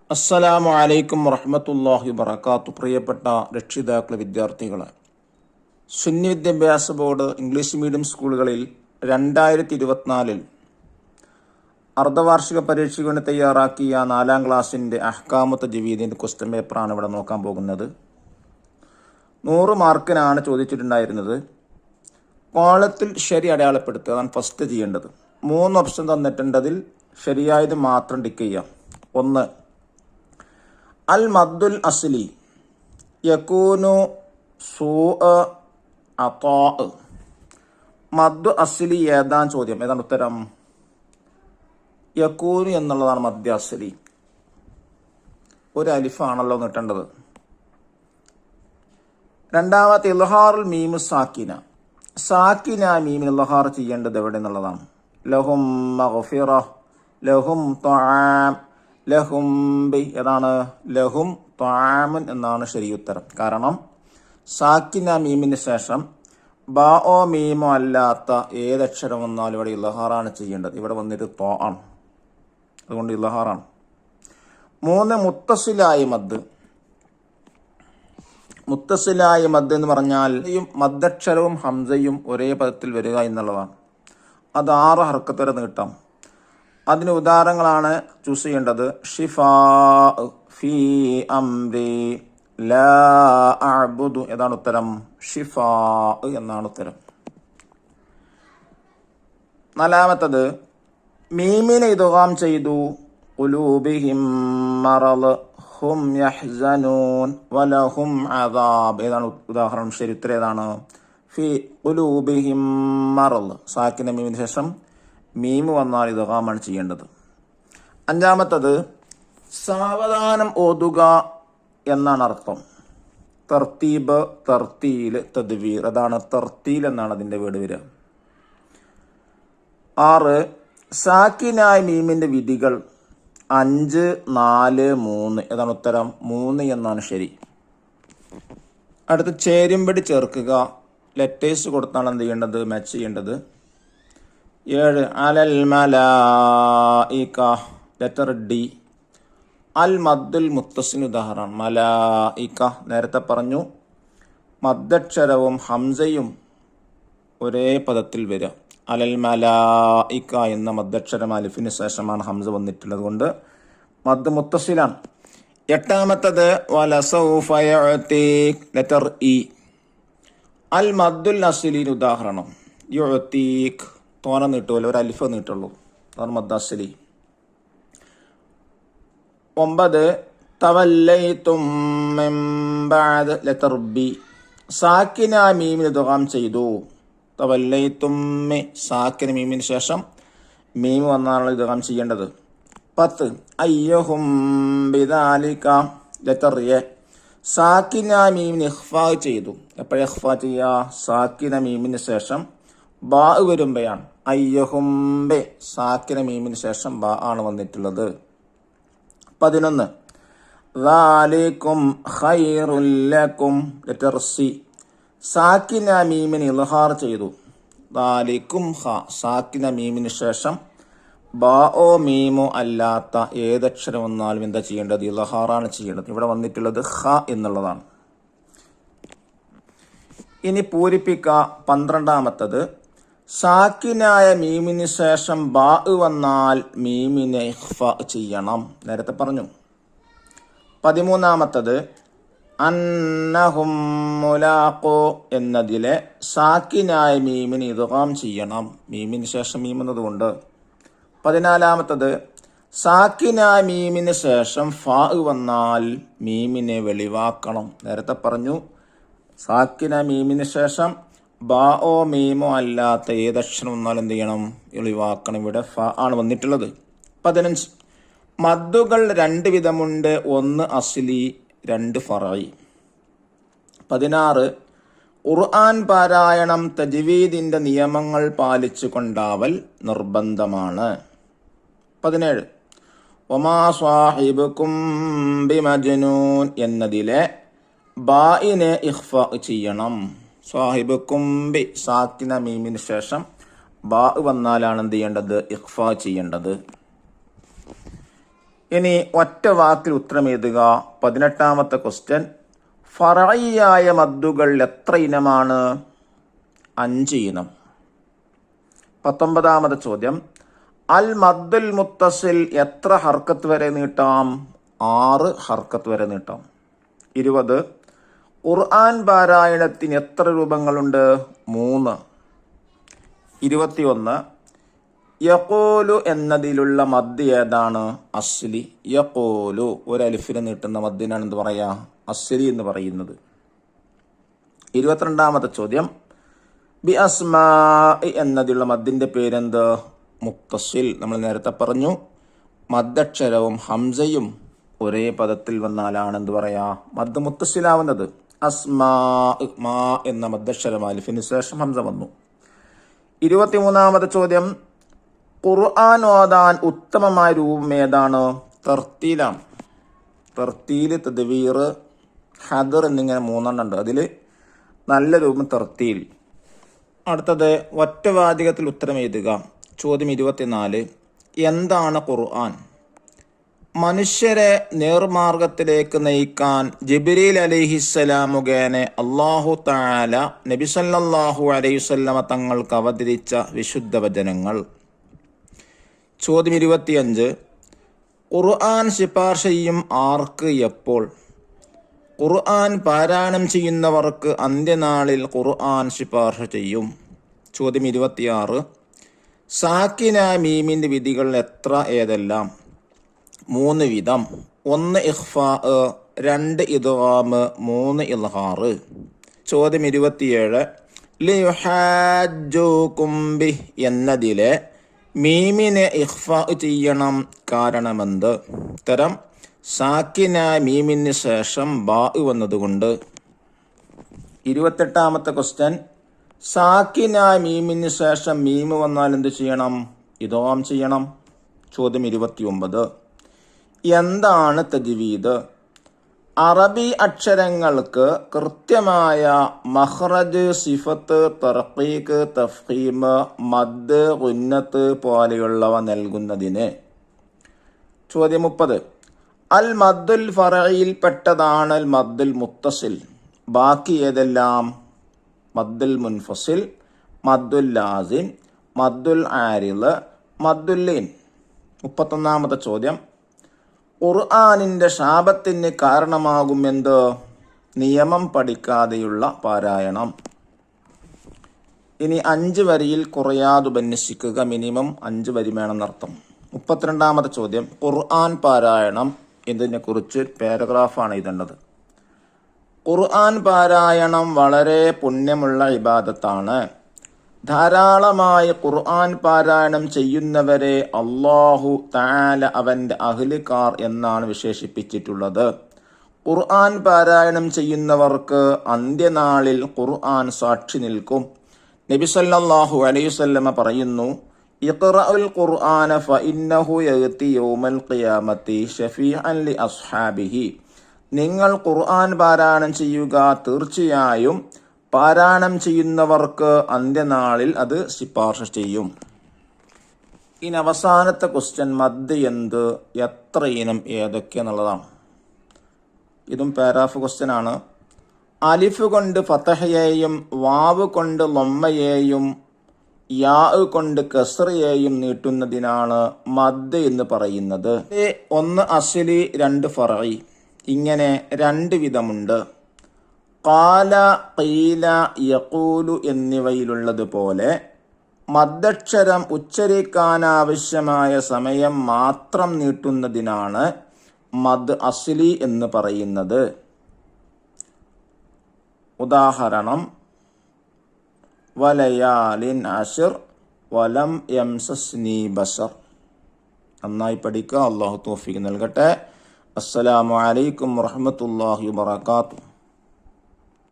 അസ്സലാമു അലൈക്കും വറഹ്മത്തുള്ളാഹി വബറകാത്തു. പ്രിയപ്പെട്ട രക്ഷിതാക്കളെ, വിദ്യാർത്ഥികളെ, സുന്നി വിദ്യാഭ്യാസ ബോർഡ് ഇംഗ്ലീഷ് മീഡിയം സ്കൂളുകളിൽ 2024 അർദ്ധവാർഷിക പരീക്ഷയ്ക്ക് വേണ്ടി തയ്യാറാക്കിയ 4ാം ക്ലാസ്സിൻ്റെ അഹ്കാമു തജ്വീദിൻ്റെ ക്വസ്റ്റ്യൻ പേപ്പറാണ് ഇവിടെ നോക്കാൻ പോകുന്നത്. 100 മാർക്കിനാണ് ചോദിച്ചിട്ടുണ്ടായിരുന്നത്. കോളത്തിൽ ശരി അടയാളപ്പെടുത്തുക, അതാണ് ഫസ്റ്റ് ചെയ്യേണ്ടത്. 3 ഓപ്ഷൻ തന്നിട്ടുണ്ട്, അതിൽ ശരിയായത് മാത്രം ടിക്ക് ചെയ്യാം. 1, അൽ മദ്ദുൽ അസ്ലി യകൂനു സൂഅ അതാ. മദ്ദു അസ്ലി ഏതാണ് ചോദ്യം? ഏതാണ് ഉത്തരം? യകൂനു എന്നുള്ളതാണ് മദ്ദു അസ്ലി. ഒരു അലിഫാണല്ലോ നീട്ടേണ്ടത്. 2, ഇൽഹാറുൽ മീമു സാക്കിന. സാക്കിന മീമിന് ഇൽഹാർ ചെയ്യേണ്ടത് എവിടെ എന്നുള്ളതാണ്. ലഹും മഗ്ഫിറ, ലഹും ത്വആം, ലഹും ബി. ഏതാണ്? ലഹും ത്വആമുൻ എന്നാണ് ശരി ഉത്തരം. കാരണം സാക്കിന മീമിന് ശേഷം ബാഓ മീമോ അല്ലാത്ത ഏതക്ഷരം വന്നാലും ഇവിടെ ഇൽഹാറാണ് ചെയ്യേണ്ടത്. ഇവിടെ വന്നിട്ട് ത്വ ആണ്, അതുകൊണ്ട് ഇൽഹാറാണ്. 3, മുത്തസിലായ മദ്. മുത്തസിലായ മദ് എന്ന് പറഞ്ഞാൽ മദ്ദക്ഷരവും ഹംസയും ഒരേ പദത്തിൽ വരിക എന്നുള്ളതാണ്. അത് 6 ഹർക്കത്ത് വരെ നീട്ടാം. അതിന് ഉദാഹരണങ്ങളാണ് ചൂസ് ചെയ്യേണ്ടത്. ഷിഫാ, ഫീ അംരി, ലാ അഅ്ബുദു. ഏതാണ് ഉത്തരം? ഷിഫാ എന്നാണ് ഉത്തരം. 4, മീമിനെ ഇദ്ഗാം ചെയ്തു. ഖുലൂബിഹിം മറള്, ഹും യഹ്സനൂൻ, വലഹും അദാബ്. ഏതാണ് ഉദാഹരണം? ശരി ഉത്തരം ഏതാണ്? ഫി ഖുലൂബിഹിം മറള്. സാക്കിന മീമിന് ശേഷം മീമ് വന്നാൽ ഇദ്ഗാമാണ് ചെയ്യേണ്ടത്. 5, സാവധാനം ഓതുക എന്നാണ് അർത്ഥം. തർത്തീബ്, തർത്തീൽ, തദ്വീർ. അതാണ് തർത്തീൽ എന്നാണ് അതിൻ്റെ വീട് വരിക. 6, സാക്കിനായ മീമിൻ്റെ വിധികൾ 5, 4, 3. ഏതാണ് ഉത്തരം? 3 എന്നാണ് ശരി. അടുത്ത് ചേരുംപടി ചേർക്കുക. ലെറ്റേഴ്സ് കൊടുത്താണ് എന്ത് ചെയ്യേണ്ടത്? മാച്ച് ചെയ്യേണ്ടത്. 7, അലൽ മലായിക. Letter D. അൽ മദ്ദുൽ മുത്തസിന് ഉദാഹരണം മലായിക. നേരത്തെ പറഞ്ഞു മദ്ദക്ഷരവും ഹംസയും ഒരേ പദത്തിൽ വരിക. അലൽ മലായിക എന്ന മദ്ദക്ഷരം അലിഫിന് ശേഷമാണ് ഹംസ വന്നിട്ടുള്ളത്, കൊണ്ട് മദ് മുത്തസിലാണ്. 8, വലസൗഫ യുഅ്തീക്. Letter E. അൽ മദ്ദുൽ അസ്ലിന് ഉദാഹരണം യുഅ്തീക്. തോന നീട്ടുമല്ലോ, ഒരു അലിഫ നീട്ടുള്ളൂ, അതാണ് മദ് അസ്ലി. 9, തവല്ലൈതും മിൻ ബഅദ്. Letter B. സാക്കിന മീമിന് ഇദ്ഗാം ചെയ്തു. തവല്ലൈതും മി, സാക്കിന മീമിന് ശേഷം മീം വന്നാണ് ഇദ്ഗാം ചെയ്യേണ്ടത്. 10, അയ്യഹും ബിദാലിക. Letter A. സാക്കിന മീമിന് ഇഖ്ഫാ ചെയ്തു. എപ്പോഴാണ് ഇഖ്ഫാ ചെയ്യുക? സാക്കിന മീമിന് ശേഷം ബാ വരുമ്പോഴാണ്. അയ്യഹും ബെ, സാക്കിന മീമിന് ശേഷം ബാ ആണ് വന്നിട്ടുള്ളത്. 11, ദാലികും ഖൈറുൽ ലക്കും. Letter C. സാക്കിന മീമിന് ഇൽഹാർ ചെയ്തു. ദാലികും ഖ, സാക്കിന മീമിന് ശേഷം ബാഓ മീമോ അല്ലാത്ത ഏതക്ഷരം വന്നാലും എന്താ ചെയ്യേണ്ടത്? ഇൽഹാറാണ് ചെയ്യേണ്ടത്. ഇവിടെ വന്നിട്ടുള്ളത് ഖ എന്നുള്ളതാണ്. ഇനി പൂരിപ്പിക്ക. 12, സാക്കിനായ മീമിന് ശേഷം ബാ വന്നാൽ മീമിനെ ഇഖ്ഫാ ചെയ്യണം. നേരത്തെ പറഞ്ഞു. 13, അന്നഹും മുലാഖു എന്നതിലെ സാക്കിനായ മീമിന് ഇദ്ഗാം ചെയ്യണം. മീമിന് ശേഷം മീം എന്നതുകൊണ്ട്. 14, സാക്കിനായ മീമിന് ശേഷം ഫാ വന്നാൽ മീമിനെ വെളിവാക്കണം. നേരത്തെ പറഞ്ഞു സാക്കിന മീമിന് ശേഷം ബാഓ മീമോ അല്ലാത്ത ഏതക്ഷരം വന്നാൽ എന്ത് ചെയ്യണം? ഒഴിവാക്കണം. ഇവിടെ ഫ ആണ് വന്നിട്ടുള്ളത്. 15, മദ്ദുകൾ 2 വിധമുണ്ട്. 1 അസ്ലി, 2 ഫറഈ. 16, ഖുർആൻ പാരായണം തജ്വീദിന്റെ നിയമങ്ങൾ പാലിച്ചു കൊണ്ടാവൽ നിർബന്ധമാണ്. 17, വമാ സ്വാഹിബുക്കും ബിമജ്നൂൻ എന്നതിലെ ബായിനെ ഇഖ്ഫാ ചെയ്യണം. സ്വാഹിബുക്കും ബി, സാക്കിന മീമിന് ശേഷം ബാ വന്നാലാണ് എന്ത് ചെയ്യേണ്ടത്? ഇഖ്ഫാ ചെയ്യേണ്ടത്. ഇനി ഒറ്റ വാക്കിൽ ഉത്തരം എഴുതുക. 18ാമത്തെ ക്വസ്റ്റ്യൻ, ഫറഈയായ മദ്ദുകൾ എത്ര ഇനമാണ്? 5 ഇനം. 19ാമത്തെ ചോദ്യം, അൽ മദ്ദുൽ മുത്തസിൽ എത്ര ഹർക്കത്ത് വരെ നീട്ടാം? 6 ഹർക്കത്ത് വരെ നീട്ടാം. 20, ഖുർആൻ പാരായണത്തിന് എത്ര രൂപങ്ങളുണ്ട്? 3. 21, യഖൂലു എന്നതിലുള്ള മദ് ഏതാണ്? അസ്ലി. യഖൂലു ഒരു അലിഫിന് നീട്ടുന്ന മദ്ദിനാണ് എന്ത് പറയാ? അസ്ലി എന്ന് പറയുന്നത്. 22ാമത്തെ ചോദ്യം, ബി അസ്മാ എന്നതിലുള്ള മദ്ദിന്റെ പേരെന്ത്? മുത്തസിൽ. നമ്മൾ നേരത്തെ പറഞ്ഞു, മദ്ദക്ഷരവും ഹംസയും ഒരേ പദത്തിൽ വന്നാലാണ് എന്ത് പറയാ? മദ് മുത്തസിലാവുന്നത്. അസ്മാ മാ എന്ന മദ്ദക്ഷരം അലിഫിന് ശേഷം ഹംസ വന്നു. 23ാമത്തെ ചോദ്യം, ഖുർആൻ ഓതാൻ ഉത്തമമായ രൂപം ഏതാണ്? തർത്തീലാണ്. തർത്തീല്, തദ്വീർ, ഹദർ എന്നിങ്ങനെ 3 ഉണ്ട്. അതിൽ നല്ല രൂപം തർത്തീൽ. അടുത്തത് ഒറ്റവാചകത്തിൽ ഉത്തരം എഴുതുക. ചോദ്യം 24, എന്താണ് ഖുർആൻ? മനുഷ്യരെ നേർമാർഗത്തിലേക്ക് നയിക്കാൻ ജിബ്രീൽ അലൈഹിസ്സലാം മുഖേന അല്ലാഹു തആല നബി സല്ലല്ലാഹു അലൈഹി വസല്ലമ തങ്ങൾക്ക് അവതരിച്ച വിശുദ്ധ വചനങ്ങൾ. ചോദ്യം 25, ഖുർആൻ ശുപാർശ ചെയ്യും ആർക്ക്, എപ്പോൾ? ഖുർആൻ പാരായണം ചെയ്യുന്നവർക്ക് അന്ത്യനാളിൽ ഖുർആൻ ശുപാർശ ചെയ്യും. ചോദ്യം 26, സാക്കിന മീമിന്റെ വിധികൾ എത്ര, ഏതെല്ലാം? 3 വിധം. 1 ഇഖ്ഫാ, 2 ഇദ്ഗാം, 3 ഇൽഹാർ. ചോദ്യം 27, ലിയുഹാജ്ജൂകും ബിഹി എന്നതിലെ മീമിനെ ഇഖ്ഫാ ചെയ്യണം, കാരണമെന്ത്? ഉത്തരം, സാക്കിന മീമിന് ശേഷം ബാ വന്നതുകൊണ്ട്. 28ാമത്തെ ക്വസ്റ്റ്യൻ, സാക്കിന മീമിന് ശേഷം മീമ് വന്നാൽ എന്ത് ചെയ്യണം? ഇദ്ഗാം ചെയ്യണം. ചോദ്യം 29, എന്താണ് തജ്വീദ്? അറബി അക്ഷരങ്ങൾക്ക് കൃത്യമായ മഖ്റജ്, സിഫത്ത്, തർഖീഖ്, തഫ്ഖീം, മദ്, ഗുന്നത്ത് പോലെയുള്ളവ നൽകുന്നതിന്. ചോദ്യം 30, അൽ മദ്ദുൽ ഫറഇയിൽ പെട്ടതാണ് അൽ മദ്ദുൽ മുത്തസിൽ. ബാക്കി ഏതെല്ലാം? മദ്ദുൽ മുൻഫസിൽ, മദ്ദുൽ ലാസിം, മദ്ദുൽ ആരിദ്, മദ്ദുൽ ലീൻ. 31ാമത്തെ ചോദ്യം, ഖുർആനിന്റെ ശാപത്തിന് കാരണമാകുമെന്ത്? നിയമം പഠിക്കാതെയുള്ള പാരായണം. ഇനി 5 വരിയിൽ കുറയാതെ ഉപന്യസിക്കുക. മിനിമം 5 വരി വേണമെന്നർത്ഥം. 32ാമത്തെ ചോദ്യം, ഖുർആൻ പാരായണം ഇതിനെക്കുറിച്ച് പാരഗ്രാഫാണ് എഴുതേണ്ടത്. ഖുർആൻ പാരായണം വളരെ പുണ്യമുള്ള ഇബാദത്താണ്. ധാരാളമായി ഖുർആൻ പാരായണം ചെയ്യുന്നവരെ അല്ലാഹു തആല അവന്റെ അഹ്ലുകാർ എന്നാണ് വിശേഷിപ്പിച്ചിട്ടുള്ളത്. ഖുർആൻ പാരായണം ചെയ്യുന്നവർക്ക് അന്ത്യനാളിൽ ഖുർആൻ സാക്ഷി നിൽക്കും. നബി സല്ലല്ലാഹു അലൈഹി വസല്ലമ പറയുന്നു, ഇഖ്റഉൽ ഖുർആന ഫഇന്നഹു യഅതി യൗമൽ ഖിയാമത്തി ഷഫീഅൻ ലി അസ്ഹാബിഹി. നിങ്ങൾ ഖുർആൻ പാരായണം ചെയ്യുക, തീർച്ചയായും പാരായണം ചെയ്യുന്നവർക്ക് അന്ത്യനാളിൽ അത് ശുപാർശ ചെയ്യും. ഇനി അവസാനത്തെ ക്വസ്റ്റ്യൻ, മദ് എന്ത്, എത്ര ഇനം, ഏതൊക്കെ എന്നുള്ളതാണ്. ഇതും പാരാഫ് ക്വസ്റ്റ്യൻ ആണ്. അലിഫ് കൊണ്ട് ഫതഹയെയും വാവ് കൊണ്ട് ലമ്മയെയും യാ കൊണ്ട് കസ്റയെയും നീട്ടുന്നതിനാണ് മദ് എന്ന് പറയുന്നത്. 1 അസ്ലി, 2 ഫറഈ. ഇങ്ങനെ 2 വിധമുണ്ട്. ഖാല, ഖീല, യഖൂലു എന്നിവയിലുള്ളതുപോലെ മദ്ദക്ഷരം ഉച്ചരിക്കാനാവശ്യമായ സമയം മാത്രം നീട്ടുന്നതിനാണ് മദ് അസ്ലി എന്ന് പറയുന്നത്. ഉദാഹരണം, വലയാലിൻ അശ്ർ വലം യംസസ്നി ബശർ. നന്നായി പഠിക്കുക. അല്ലാഹു തൗഫീഖ് നൽകട്ടെ. അസ്സലാമു അലൈക്കും വറഹ്മത്തുള്ളാഹി വബറകാതുഹു.